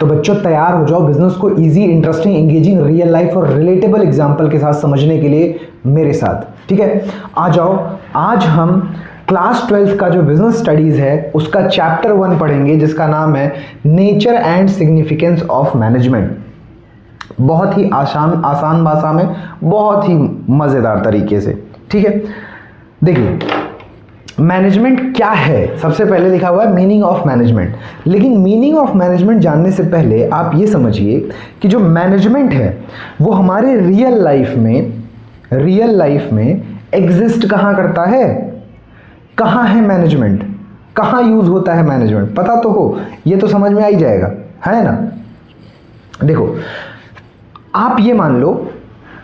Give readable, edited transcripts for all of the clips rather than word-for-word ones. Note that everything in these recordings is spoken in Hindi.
तो बच्चों तैयार हो जाओ बिजनेस को easy, interesting, engaging, real life और रिलेटेबल एग्जांपल के साथ समझने के लिए मेरे साथ। ठीक है, आ जाओ। आज हम क्लास 12th का जो बिजनेस स्टडीज है उसका चैप्टर 1 पढ़ेंगे, जिसका नाम है nature and significance of management. बहुत ही आसान भाषा में, बहुत ही मजेदार तरीके से। ठीक है, देखिए मैनेजमेंट क्या है। सबसे पहले लिखा हुआ है मीनिंग ऑफ मैनेजमेंट, लेकिन मीनिंग ऑफ मैनेजमेंट जानने से पहले आप ये समझिए कि जो मैनेजमेंट है वो हमारे रियल लाइफ में एग्जिस्ट कहाँ करता है, कहाँ है मैनेजमेंट, कहाँ यूज होता है मैनेजमेंट, पता तो हो, ये तो समझ में आ ही जाएगा, है ना। देखो आप ये मान लो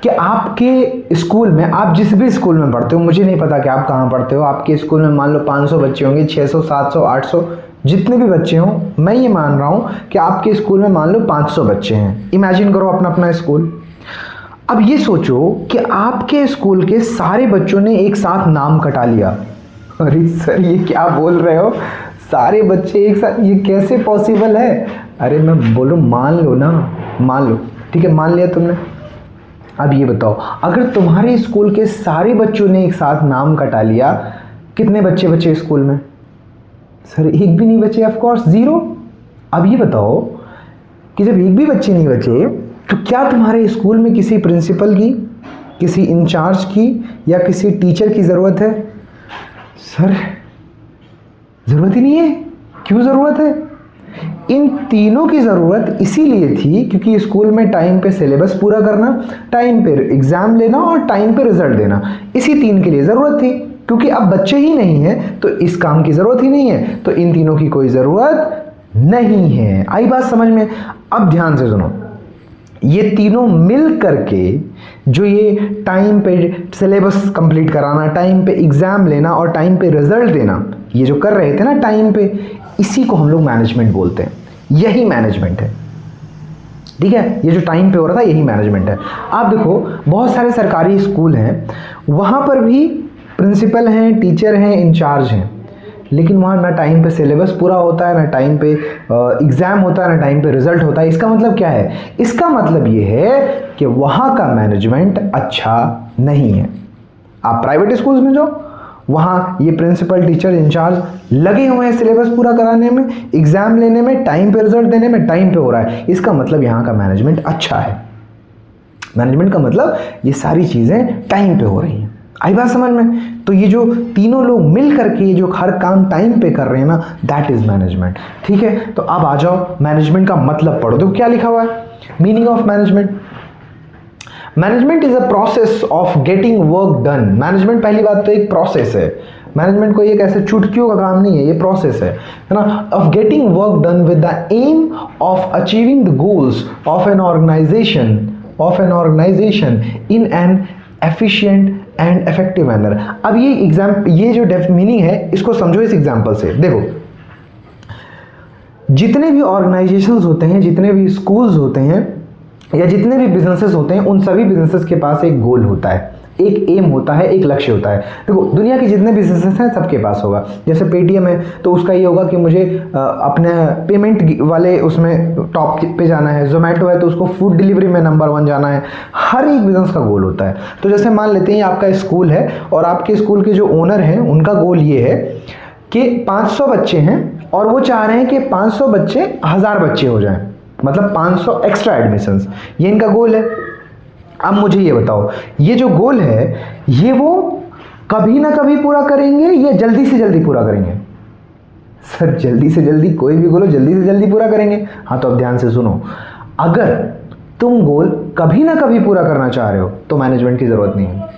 कि आपके स्कूल में, आप जिस भी स्कूल में पढ़ते हो, मुझे नहीं पता कि आप कहाँ पढ़ते हो, आपके स्कूल में मान लो 500 बच्चे होंगे, 600, 700, 800, जितने भी बच्चे हों, मैं ये मान रहा हूँ कि आपके स्कूल में मान लो 500 बच्चे हैं। इमेजिन करो अपना अपना स्कूल। अब ये सोचो कि आपके स्कूल के सारे बच्चों ने एक साथ नाम कटा लिया। अरे सर ये क्या बोल रहे हो, सारे बच्चे एक साथ, ये कैसे पॉसिबल है। अरे मैं बोलूँ मान लो ना, मान लो, ठीक है मान लिया तुमने। अब ये बताओ, अगर तुम्हारे स्कूल के सारे बच्चों ने एक साथ नाम कटा लिया, कितने बच्चे बचे स्कूल में। सर एक भी नहीं बचे, ऑफ कोर्स 0। अब ये बताओ कि जब एक भी बच्चे नहीं बचे तो क्या तुम्हारे स्कूल में किसी प्रिंसिपल की, किसी इंचार्ज की या किसी टीचर की ज़रूरत है। सर ज़रूरत ही नहीं है। क्यों ज़रूरत है। इन तीनों की ज़रूरत इसीलिए थी क्योंकि स्कूल में टाइम पे सिलेबस पूरा करना, टाइम पे एग्ज़ाम लेना और टाइम पे रिजल्ट देना, इसी 3 के लिए ज़रूरत थी। क्योंकि अब बच्चे ही नहीं हैं तो इस काम की ज़रूरत ही नहीं है, तो इन तीनों की कोई ज़रूरत नहीं है। आई बात समझ में। अब ध्यान से सुनो, ये तीनों मिल करके जो ये टाइम पे सिलेबस कंप्लीट कराना, टाइम पे एग्ज़ाम लेना और टाइम पे रिजल्ट देना, ये जो कर रहे थे ना टाइम पे, इसी को हम लोग मैनेजमेंट बोलते हैं। यही मैनेजमेंट है। ठीक है, ये जो टाइम पे हो रहा था यही मैनेजमेंट है। आप देखो बहुत सारे सरकारी स्कूल हैं, वहाँ पर भी प्रिंसिपल हैं, टीचर हैं, इंचार्ज हैं, लेकिन वहाँ ना टाइम पे सिलेबस पूरा होता है, ना टाइम पे एग्ज़ाम होता है, ना टाइम पे रिजल्ट होता है। इसका मतलब क्या है। इसका मतलब ये है कि वहाँ का मैनेजमेंट अच्छा नहीं है। आप प्राइवेट स्कूल्स में जाओ, वहाँ ये प्रिंसिपल, टीचर, इंचार्ज लगे हुए हैं सिलेबस पूरा कराने में, एग्ज़ाम लेने में, टाइम पे रिजल्ट देने में, टाइम पे हो रहा है। इसका मतलब यहाँ का मैनेजमेंट अच्छा है। मैनेजमेंट का मतलब ये सारी चीज़ें टाइम पे हो रही हैं। आई बात समझ में। तो ये जो तीनों लोग मिल करके ये जो हर काम टाइम पे कर रहे हैं ना, दैट इज मैनेजमेंट। ठीक है, तो अब आ जाओ मैनेजमेंट का मतलब पढ़ो। देखो क्या लिखा हुआ है, meaning of management. Management is a process of getting work done. Management पहली बात तो एक प्रोसेस है। मैनेजमेंट कोई एक ऐसे चुटकियों का काम नहीं है, ये प्रोसेस है ना, of getting work done with the aim of achieving the goals of an organisation in an efficient and effective manner. अब ये जो मीनिंग है इसको समझो इस एग्जांपल से। देखो जितने भी ऑर्गेनाइजेशंस होते हैं, जितने भी स्कूल्स होते हैं या जितने भी बिजनेसेस होते हैं, उन सभी बिजनेसेस के पास एक गोल होता है, एक एम होता है, एक लक्ष्य होता है। देखो दुनिया के जितने बिजनेसेस हैं सबके पास होगा। जैसे पेटीएम है तो उसका ये होगा कि मुझे अपने पेमेंट वाले उसमें टॉप पे जाना है। जोमेटो है तो उसको फूड डिलीवरी में नंबर 1 जाना है। हर एक बिजनेस का गोल होता है। तो जैसे मान लेते हैं आपका स्कूल है और आपके स्कूल के जो ओनर हैं उनका गोल ये है कि 500 बच्चे हैं और वो चाह रहे हैं कि 500 बच्चे 1000 बच्चे हो जाएं, मतलब 500 एक्स्ट्रा एडमिशंस, ये इनका गोल है। अब मुझे ये बताओ, ये जो गोल है ये वो कभी ना कभी पूरा करेंगे या जल्दी से जल्दी पूरा करेंगे। सर जल्दी से जल्दी, कोई भी गोल जल्दी से जल्दी पूरा करेंगे। हाँ तो अब ध्यान से सुनो, अगर तुम गोल कभी ना कभी पूरा करना चाह रहे हो तो मैनेजमेंट की जरूरत नहीं है।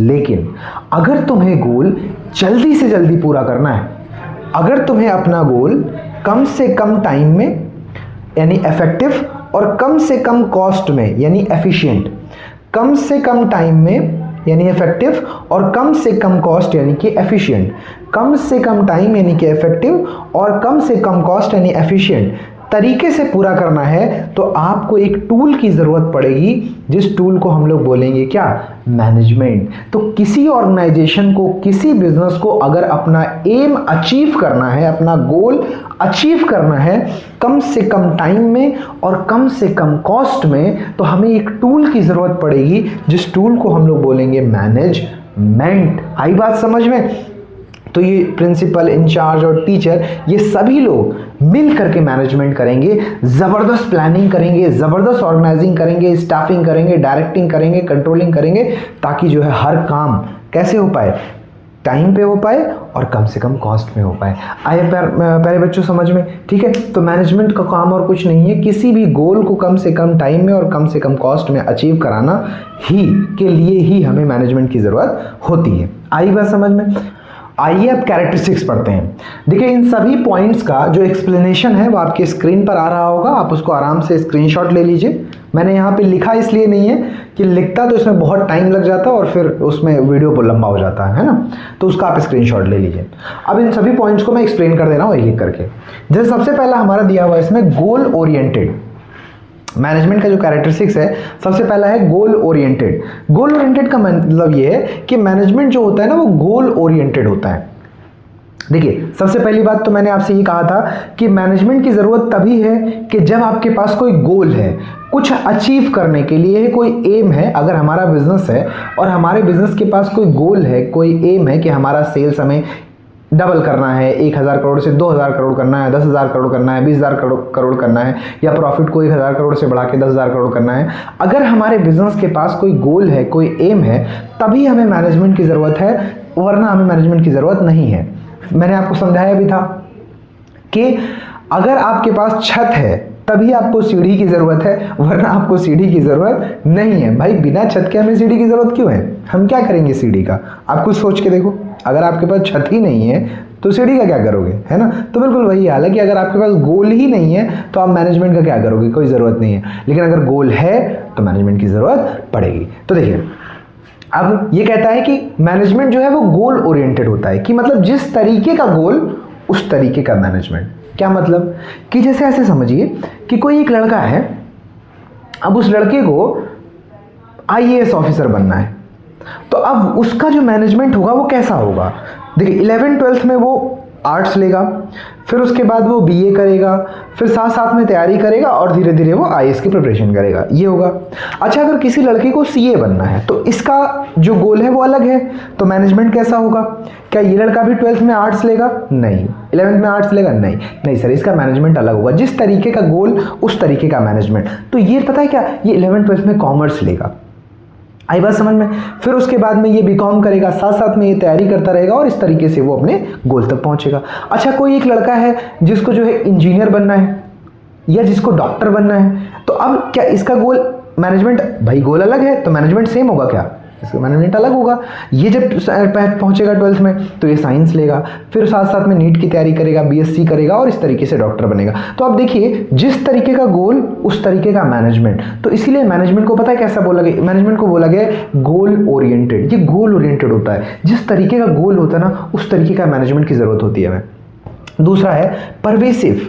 लेकिन अगर तुम्हें गोल जल्दी से जल्दी पूरा करना है, अगर तुम्हें अपना गोल कम से कम टाइम में यानी इफेक्टिव और कम से कम कॉस्ट में यानी एफिशिएंट, कम से कम टाइम में यानी इफेक्टिव और कम से कम कॉस्ट यानी कि एफिशिएंट, कम से कम टाइम यानी कि इफेक्टिव और कम से कम कॉस्ट यानी एफिशिएंट तरीके से पूरा करना है तो आपको एक टूल की ज़रूरत पड़ेगी, जिस टूल को हम लोग बोलेंगे क्या, मैनेजमेंट। तो किसी ऑर्गेनाइजेशन को, किसी बिजनेस को अगर अपना एम अचीव करना है, अपना गोल अचीव करना है कम से कम टाइम में और कम से कम कॉस्ट में, तो हमें एक टूल की ज़रूरत पड़ेगी, जिस टूल को हम लोग बोलेंगे मैनेजमेंट। आई बात समझ में? तो ये प्रिंसिपल, इंचार्ज और टीचर, ये सभी लोग मिल करके मैनेजमेंट करेंगे, ज़बरदस्त प्लानिंग करेंगे, ज़बरदस्त ऑर्गेनाइजिंग करेंगे, स्टाफिंग करेंगे, डायरेक्टिंग करेंगे, कंट्रोलिंग करेंगे, ताकि जो है हर काम कैसे हो पाए, टाइम पे हो पाए और कम से कम कॉस्ट में हो पाए। आए प्यारे बच्चों समझ में? ठीक है, तो मैनेजमेंट का काम और कुछ नहीं है, किसी भी गोल को कम से कम टाइम में और कम से कम कॉस्ट में अचीव कराना ही के लिए ही हमें मैनेजमेंट की ज़रूरत होती है। आई बात समझ में? आइए अब कैरेक्टरिस्टिक्स पढ़ते हैं। देखिए, इन सभी पॉइंट्स का जो एक्सप्लेनेशन है वो आपके स्क्रीन पर आ रहा होगा, आप उसको आराम से स्क्रीनशॉट ले लीजिए। मैंने यहाँ पे लिखा इसलिए नहीं है कि लिखता तो इसमें बहुत टाइम लग जाता और फिर उसमें वीडियो को लंबा हो जाता है ना, तो उसका आप स्क्रीनशॉट ले लीजिए। अब इन सभी पॉइंट्स को मैं एक्सप्लेन कर दे रहा हूँ एक एक करके। जैसे सबसे पहला हमारा दिया हुआ है इसमें गोल ओरिएंटेड। मैनेजमेंट का जो कैरेक्टरिस्टिक्स है, सबसे पहला है गोल ओरिएंटेड। गोल ओरिएंटेड का मतलब ये है कि मैनेजमेंट जो होता है ना वो गोल ओरिएंटेड होता है। देखिए, सबसे पहली बात तो मैंने आपसे ये कहा था कि मैनेजमेंट की ज़रूरत तभी है कि जब आपके पास कोई गोल है, कुछ अचीव करने के लिए कोई एम है। अगर हमारा बिजनेस है और हमारे बिजनेस के पास कोई गोल है, कोई एम है कि हमारा सेल्स हमें डबल करना है, 1000 करोड़ से 2000 करोड़ करना है, 10,000 करोड़ करना है, 20,000 करोड़ करना है, या प्रॉफिट को 1000 करोड़ से बढ़ा के 10,000 करोड़ करना है। अगर हमारे बिजनेस के पास कोई गोल है, कोई एम है, तभी हमें मैनेजमेंट की ज़रूरत है, वरना हमें मैनेजमेंट की ज़रूरत नहीं है। मैंने आपको समझाया भी था कि अगर आपके पास छत है तभी आपको सीढ़ी की ज़रूरत है, वरना आपको सीढ़ी की ज़रूरत नहीं है। भाई, बिना छत के हमें सीढ़ी की ज़रूरत क्यों है? हम क्या करेंगे सीढ़ी का? आप कुछ सोच के देखो। अगर आपके पास छत ही नहीं है तो सीढ़ी का क्या करोगे, है ना? तो बिल्कुल वही हाल है कि अगर आपके पास गोल ही नहीं है तो आप मैनेजमेंट का क्या करोगे? कोई ज़रूरत नहीं है। लेकिन अगर गोल है तो मैनेजमेंट की ज़रूरत पड़ेगी। तो देखिए, अब ये कहता है कि मैनेजमेंट जो है वो गोल ओरिएंटेड होता है, कि मतलब जिस तरीके का गोल उस तरीके का मैनेजमेंट। क्या मतलब? कि जैसे ऐसे समझिए कि कोई एक लड़का है, अब उस लड़के को आईएएस ऑफिसर बनना है, तो अब उसका जो मैनेजमेंट होगा वो कैसा होगा? देखिए, 11th-12th में वो आर्ट्स लेगा, फिर उसके बाद वो बीए करेगा, फिर साथ साथ में तैयारी करेगा और धीरे धीरे वो आईएएस की प्रिपरेशन करेगा, ये होगा। अच्छा, अगर किसी लड़के को सीए बनना है तो इसका जो गोल है वो अलग है, तो मैनेजमेंट कैसा होगा? क्या ये लड़का भी 12th में आर्ट्स लेगा? नहीं। 11th में आर्ट्स लेगा? नहीं। नहीं सर, इसका मैनेजमेंट अलग होगा। जिस तरीके का गोल उस तरीके का मैनेजमेंट। तो ये पता है क्या, ये 11th-12th में कॉमर्स लेगा। आई बात समझ में? फिर उसके बाद में ये बीकॉम करेगा, साथ साथ में ये तैयारी करता रहेगा और इस तरीके से वो अपने गोल तक पहुंचेगा। अच्छा, कोई एक लड़का है जिसको जो है इंजीनियर बनना है या जिसको डॉक्टर बनना है, तो अब क्या इसका गोल मैनेजमेंट, भाई गोल अलग है तो मैनेजमेंट सेम होगा क्या? इसका मैनेजमेंट अलग होगा। ये जब पहुंचेगा 12th में तो ये साइंस लेगा, फिर साथ साथ में नीट की तैयारी करेगा, बीएससी करेगा और इस तरीके से डॉक्टर बनेगा। तो आप देखिए, जिस तरीके का गोल उस तरीके का मैनेजमेंट। तो इसीलिए मैनेजमेंट को पता है कैसा बोला गया? मैनेजमेंट को बोला गया गोल ओरिएंटेड। ये गोल ओरिएंटेड होता है, जिस तरीके का गोल होता है ना उस तरीके का मैनेजमेंट की जरूरत होती है हमें। दूसरा है परवेसिव।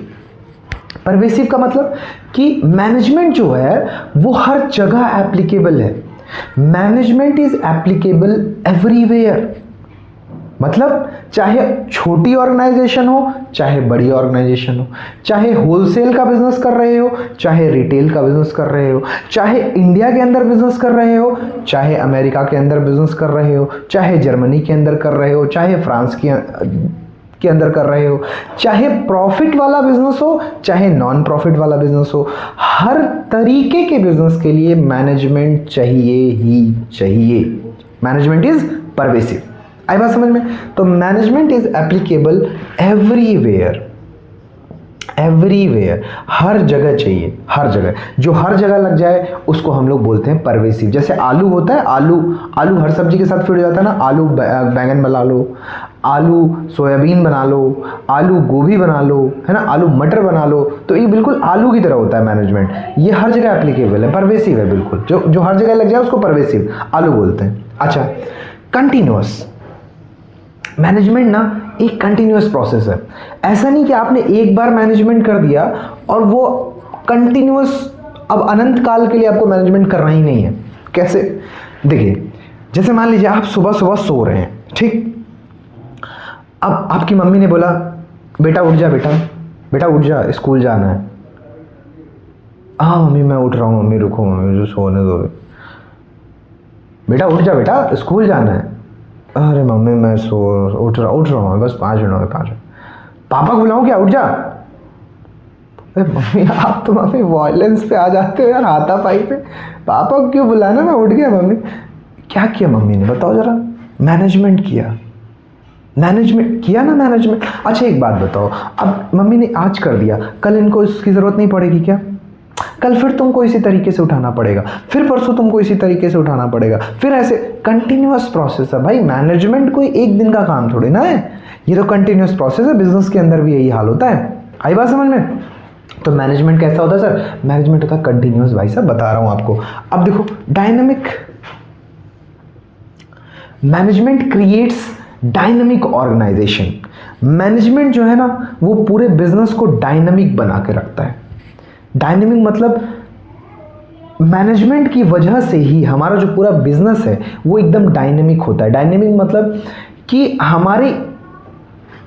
परवेसिव का मतलब कि मैनेजमेंट जो है वो हर जगह एप्लीकेबल है। Management is applicable everywhere. मतलब चाहे छोटी ऑर्गेनाइजेशन हो चाहे बड़ी ऑर्गेनाइजेशन हो, चाहे होलसेल का बिजनेस कर रहे हो चाहे रिटेल का बिजनेस कर रहे हो, चाहे इंडिया के अंदर बिजनेस कर रहे हो चाहे अमेरिका के अंदर बिजनेस कर रहे हो, चाहे जर्मनी के अंदर कर रहे हो, चाहे फ्रांस के अंदर कर रहे हो, चाहे प्रॉफिट वाला बिजनेस हो चाहे नॉन प्रॉफिट वाला बिजनेस हो, हर तरीके के बिजनेस के लिए मैनेजमेंट चाहिए ही चाहिए। Management is pervasive. आई बात समझ में? तो management is applicable everywhere. Everywhere, हर जगह चाहिए, हर जगह। जो हर जगह लग जाए उसको हम लोग बोलते हैं परवेसिव। जैसे आलू होता है, आलू हर सब्जी के साथ फिट हो जाता है ना। आलू बैंगन बना लो, आलू सोयाबीन बना लो, आलू गोभी बना लो, है ना, आलू मटर बना लो। तो ये बिल्कुल आलू की तरह होता है मैनेजमेंट। ये हर जगह एप्लीकेबल है, परवेसिव है बिल्कुल। जो हर जगह लग जाए उसको परवेसिव आलू बोलते हैं। अच्छा, कंटिन्यूअस मैनेजमेंट ना एक कंटिन्यूअस प्रोसेस है। ऐसा नहीं कि आपने एक बार मैनेजमेंट कर दिया और वो कंटिन्यूअस अब अनंत काल के लिए आपको मैनेजमेंट करना ही नहीं है। कैसे? देखिए, जैसे मान लीजिए आप सुबह सुबह सो रहे हैं, ठीक। अब आपकी मम्मी ने बोला बेटा उठ जा, बेटा बेटा उठ जा, स्कूल जाना है। हाँ मम्मी मैं उठ रहा हूँ, मम्मी रुको, मम्मी मुझे सोने दो, बेटा उठ जा, बेटा स्कूल जाना है। अरे मम्मी मैं उठ रहा हूँ, बस 5 मिनट हो गए, 5 मिनट। पापा को बुलाऊँ क्या? उठ जा। अरे मम्मी आप तो मम्मी वॉयलेंस पे आ जाते हो यार, हाथापाई पे। पापा को क्यों बुलाना, मैं उठ गया। मम्मी क्या किया मम्मी ने, बताओ जरा। मैनेजमेंट किया, मैनेजमेंट किया ना, मैनेजमेंट। अच्छा एक बात बताओ, अब मम्मी ने आज कर दिया, कल इनको इसकी ज़रूरत नहीं पड़ेगी क्या? कल फिर तुमको इसी तरीके से उठाना पड़ेगा, फिर परसों तुमको इसी तरीके से उठाना पड़ेगा, फिर ऐसे कंटिन्यूअस प्रोसेस है भाई। मैनेजमेंट कोई एक दिन का काम थोड़ी ना है, ये तो कंटिन्यूअस प्रोसेस है। बिजनेस के अंदर भी यही हाल होता है। आई बात समझ में? तो मैनेजमेंट कैसा होता है सर? मैनेजमेंट होता है कंटिन्यूअस, भाई साहब बता रहा हूं आपको। अब देखो, dynamic management creates dynamic organisation. Management जो है ना, वो पूरे बिजनेस को डायनामिक बना के रखता है। डायनेमिक मतलब मैनेजमेंट की वजह से ही हमारा जो पूरा बिजनेस है वो एकदम डायनेमिक होता है। डायनेमिक मतलब कि हमारे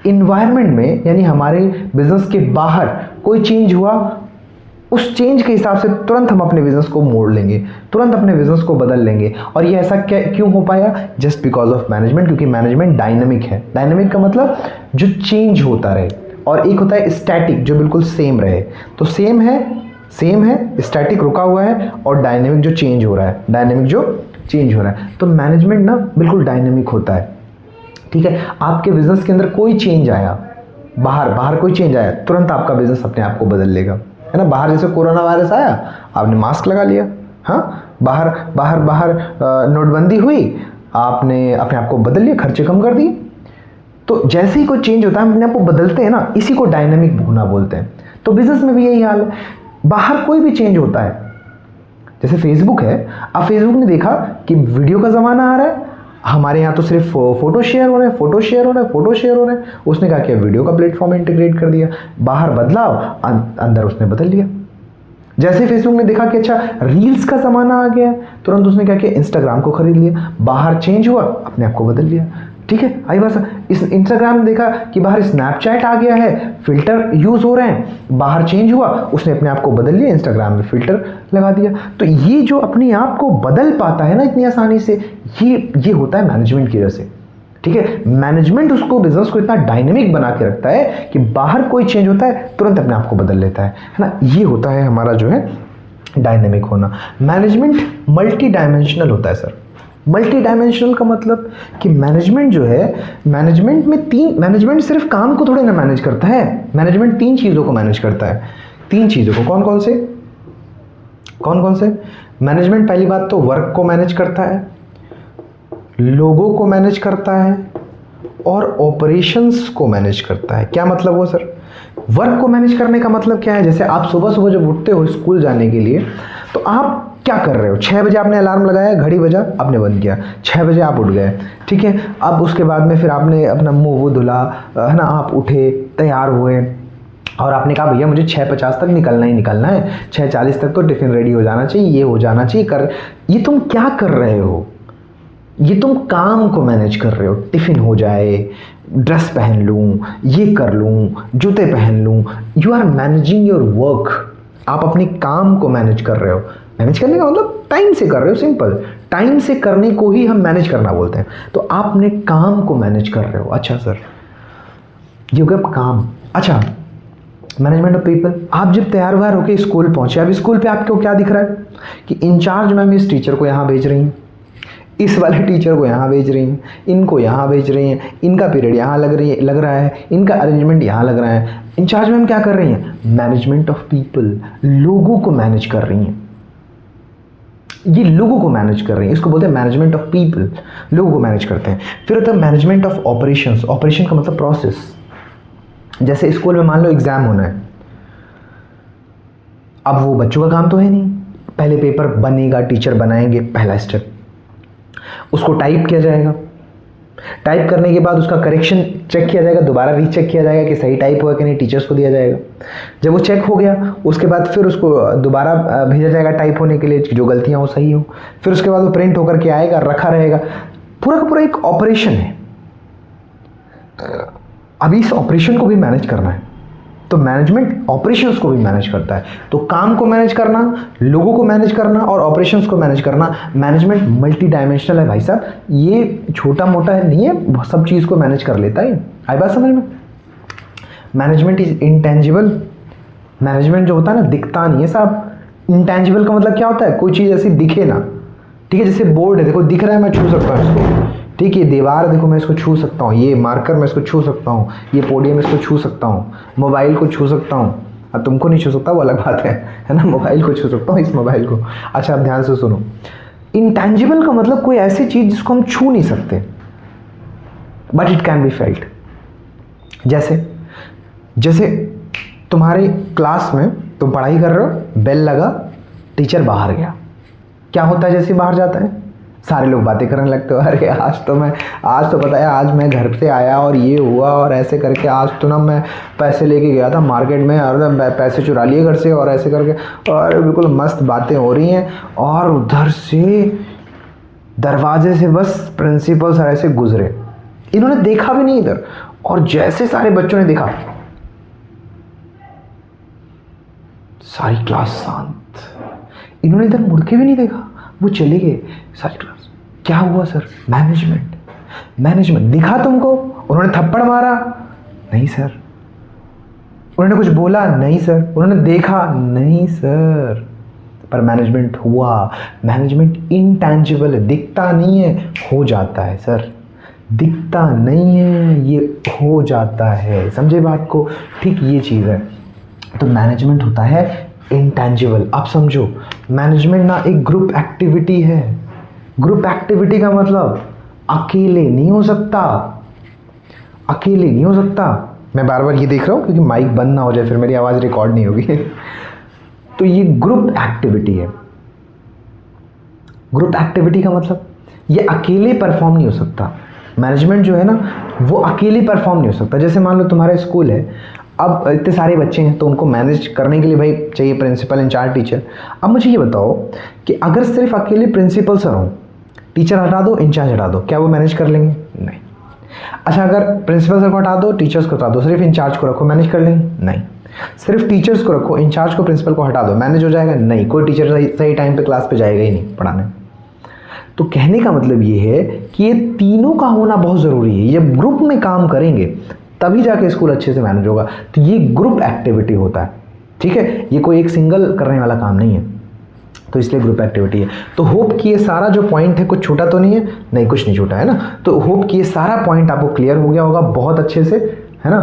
इन्वायरमेंट में, यानी हमारे बिजनेस के बाहर कोई चेंज हुआ, उस चेंज के हिसाब से तुरंत हम अपने बिजनेस को मोड़ लेंगे, तुरंत अपने बिजनेस को बदल लेंगे। और ये ऐसा क्यों हो पाया? जस्ट बिकॉज ऑफ मैनेजमेंट, क्योंकि मैनेजमेंट डायनेमिक है। डायनेमिक का मतलब जो चेंज होता रहे, और एक होता है स्टैटिक जो बिल्कुल सेम रहे। तो सेम है, स्टैटिक रुका हुआ है, और डायनेमिक जो चेंज हो रहा है, डायनेमिक जो चेंज हो रहा है। तो मैनेजमेंट ना बिल्कुल डायनेमिक होता है, ठीक है। आपके बिजनेस के अंदर कोई चेंज आया, बाहर कोई चेंज आया, तुरंत आपका बिजनेस अपने आप को बदल लेगा, है ना। बाहर जैसे कोरोना वायरस आया, आपने मास्क लगा लिया, हाँ। बाहर नोटबंदी हुई, आपने अपने आप को बदल लिया, खर्चे कम कर दिए। तो जैसे ही कोई चेंज होता है, अपने आप को बदलते हैं ना, इसी को डायनेमिक होना बोलते हैं। तो बिजनेस में भी यही हाल है, बाहर कोई भी चेंज होता है, जैसे फेसबुक है, अब फेसबुक ने देखा कि वीडियो का ज़माना आ रहा है, हमारे यहाँ तो सिर्फ फोटो शेयर हो रहे हैं, उसने कहा कि वीडियो का प्लेटफॉर्म इंटीग्रेट कर दिया। बाहर बदलाव, अंदर उसने बदल लिया। जैसे फेसबुक ने देखा कि अच्छा रील्स का ज़माना आ गया, तुरंत उसने क्या किया, इंस्टाग्राम को खरीद लिया। बाहर चेंज हुआ, अपने आप को बदल लिया, ठीक है। आई बात। इस इंस्टाग्राम ने देखा कि बाहर स्नैपचैट आ गया है, फिल्टर यूज़ हो रहे हैं, बाहर चेंज हुआ, उसने अपने आप को बदल लिया, इंस्टाग्राम में फिल्टर लगा दिया। तो ये जो अपने आप को बदल पाता है ना इतनी आसानी से, ये होता है मैनेजमेंट की वजह से, ठीक है। मैनेजमेंट उसको, बिजनेस को इतना डायनेमिक बना के रखता है कि बाहर कोई चेंज होता है तुरंत अपने आप को बदल लेता है ना। ये होता है हमारा जो है डायनेमिक होना। मैनेजमेंट मल्टी डायमेंशनल होता है सर। मल्टी डायमेंशनल का मतलब कि मैनेजमेंट जो है, मैनेजमेंट सिर्फ काम को थोड़ी ना मैनेज करता है, मैनेजमेंट 3 चीज़ों को मैनेज करता है। 3 चीज़ों को, कौन कौन से? मैनेजमेंट पहली बात तो वर्क को मैनेज करता है, लोगों को मैनेज करता है, और ऑपरेशंस को मैनेज करता है। क्या मतलब वो सर? वर्क को मैनेज करने का मतलब क्या है? जैसे आप सुबह सुबह जब उठते हो स्कूल जाने के लिए, तो आप क्या कर रहे हो? 6 बजे आपने अलार्म लगाया, घड़ी बजा, आपने बंद किया, 6 बजे आप उठ गए, ठीक है। अब उसके बाद में फिर आपने अपना मुंह धुला, है ना, आप उठे, तैयार हुए, और आपने कहा भैया मुझे 6:50 तक निकलना है, 6:40 तक तो टिफ़िन रेडी हो जाना चाहिए, ये हो जाना चाहिए। ये तुम क्या कर रहे हो? ये तुम काम को मैनेज कर रहे हो। टिफ़िन हो जाए, ड्रेस पहन लूँ, ये कर लूँ, जूते पहन लूँ। You are managing your work. आप अपने काम को मैनेज कर रहे हो। मैनेज करने का मतलब टाइम से कर रहे हो, सिंपल। टाइम से करने को ही हम मैनेज करना बोलते हैं। तो आप अपने काम को मैनेज कर रहे हो। अच्छा सर, ये हो गया काम। अच्छा, मैनेजमेंट ऑफ पीपल। आप जब तैयार व्यार होकर स्कूल पहुंचे, अब स्कूल पे आपको क्या दिख रहा है कि इंचार्ज मैम इस टीचर को यहाँ भेज रही हैं, इस वाले टीचर को यहाँ भेज रही हैं, इनको यहाँ भेज रही हैं, इनका पीरियड यहाँ लग रहा है, इनका अरेंजमेंट यहाँ लग रहा है। इंचार्ज मैम क्या कर रही हैं? मैनेजमेंट ऑफ पीपल, लोगों को मैनेज कर रही हैं। ये लोगों को मैनेज कर रही हैं, इसको बोलते हैं मैनेजमेंट ऑफ पीपल, लोगों को मैनेज करते हैं। फिर होता है मैनेजमेंट ऑफ ऑपरेशंस। ऑपरेशन का मतलब प्रोसेस। जैसे स्कूल में मान लो एग्जाम होना है, अब वो बच्चों का काम तो है नहीं, पहले पेपर बनेगा, टीचर बनाएंगे, पहला स्टेप, उसको टाइप किया जाएगा, टाइप करने के बाद उसका करेक्शन चेक किया जाएगा, दोबारा रीचेक किया जाएगा कि सही टाइप हुआ कि नहीं, टीचर्स को दिया जाएगा। जब वो चेक हो गया उसके बाद फिर उसको दोबारा भेजा जाएगा टाइप होने के लिए, जो गलतियाँ वो सही हो। फिर उसके बाद वो प्रिंट होकर के आएगा, रखा रहेगा। पूरा का पूरा एक ऑपरेशन है। अभी इस ऑपरेशन को भी मैनेज करना है, तो मैनेजमेंट ऑपरेशंस को भी मैनेज करता है। तो काम को मैनेज करना, लोगों को मैनेज करना और ऑपरेशंस को मैनेज करना, मैनेजमेंट मल्टी डायमेंशनल है भाई साहब। ये छोटा मोटा है नहीं है, सब चीज़ को मैनेज कर लेता है। आई बात समझ में? Management is intangible. मैनेजमेंट जो होता है ना, दिखता नहीं है साहब। इंटेंजिबल का मतलब क्या होता है? कोई चीज़ ऐसी दिखे ना, ठीक है। जैसे बोर्ड है, देखो दिख रहा है, मैं छू सकता हूँ इसको, ठीक है। दीवार देखो, मैं इसको छू सकता हूँ। ये मार्कर मैं इसको छू सकता हूँ। ये पोडियम इसको छू सकता हूँ। मोबाइल को छू सकता हूँ। अब तुमको नहीं छू सकता, वो अलग बात है ना। मोबाइल को छू सकता हूँ, इस मोबाइल को। अच्छा, अब ध्यान से सुनो। इंटेंजिबल का मतलब कोई ऐसी चीज़ जिसको हम छू नहीं सकते, but it can be felt. जैसे तुम्हारे क्लास में तुम पढ़ाई कर रहे हो, बेल लगा, टीचर बाहर गया, क्या होता है जैसे बाहर जाता है? सारे लोग बातें करने लगते हो। अरे आज तो पता है, आज मैं घर से आया और ये हुआ और ऐसे करके, आज तो ना मैं पैसे लेके गया था मार्केट में और पैसे चुरा लिए घर से और ऐसे करके, और बिल्कुल मस्त बातें हो रही हैं। और उधर से दरवाजे से बस प्रिंसिपल सर ऐसे गुजरे, इन्होंने देखा भी नहीं इधर, और जैसे सारे बच्चों ने देखा, सारी क्लास शांत। इन्होंने इधर मुड़ के भी नहीं देखा, वो चले गए सारी क्लास। क्या हुआ सर? मैनेजमेंट दिखा तुमको? उन्होंने थप्पड़ मारा? नहीं सर। उन्होंने कुछ बोला? नहीं सर। उन्होंने देखा? नहीं सर। पर मैनेजमेंट हुआ। मैनेजमेंट इंटेंजिबल है, दिखता नहीं है, हो जाता है सर। दिखता नहीं है, ये हो जाता है। समझे बात को? ठीक ये चीज़ है। तो मैनेजमेंट होता है इंटेंजिबल। आप समझो, मैनेजमेंट ना एक ग्रुप एक्टिविटी है। ग्रुप एक्टिविटी का मतलब अकेले नहीं हो सकता, अकेले नहीं हो सकता। मैं बार बार ये देख रहा हूँ क्योंकि माइक बंद ना हो जाए, फिर मेरी आवाज़ रिकॉर्ड नहीं होगी। तो ये ग्रुप एक्टिविटी है। ग्रुप एक्टिविटी का मतलब ये अकेले परफॉर्म नहीं हो सकता। मैनेजमेंट जो है ना, वो अकेले परफॉर्म नहीं हो सकता। जैसे मान लो तुम्हारा स्कूल है, अब इतने सारे बच्चे हैं, तो उनको मैनेज करने के लिए भाई चाहिए प्रिंसिपल, इंचार्ज, टीचर। अब मुझे ये बताओ कि अगर सिर्फ अकेले प्रिंसिपल सर हों, टीचर हटा दो, इंचार्ज हटा दो, क्या वो मैनेज कर लेंगे? नहीं। अच्छा, अगर प्रिंसिपल सर को हटा दो, टीचर्स को हटा दो, सिर्फ इंचार्ज को रखो, मैनेज कर लेंगे? नहीं। सिर्फ टीचर्स को रखो, इंचार्ज को, प्रिंसिपल को हटा दो, मैनेज हो जाएगा? नहीं। कोई टीचर सही टाइम पे क्लास पे जाएगा ही नहीं पढ़ाने। तो कहने का मतलब ये है कि ये तीनों का होना बहुत ज़रूरी है। जब ग्रुप में काम करेंगे तभी जाके स्कूल अच्छे से मैनेज होगा। तो ये ग्रुप एक्टिविटी होता है, ठीक है। ये कोई एक सिंगल करने वाला काम नहीं है, तो इसलिए ग्रुप एक्टिविटी है। तो होप कि ये सारा जो पॉइंट है कुछ छोटा तो नहीं है? नहीं, कुछ नहीं छोटा है ना। तो होप कि ये सारा पॉइंट आपको क्लियर हो गया होगा बहुत अच्छे से, है ना।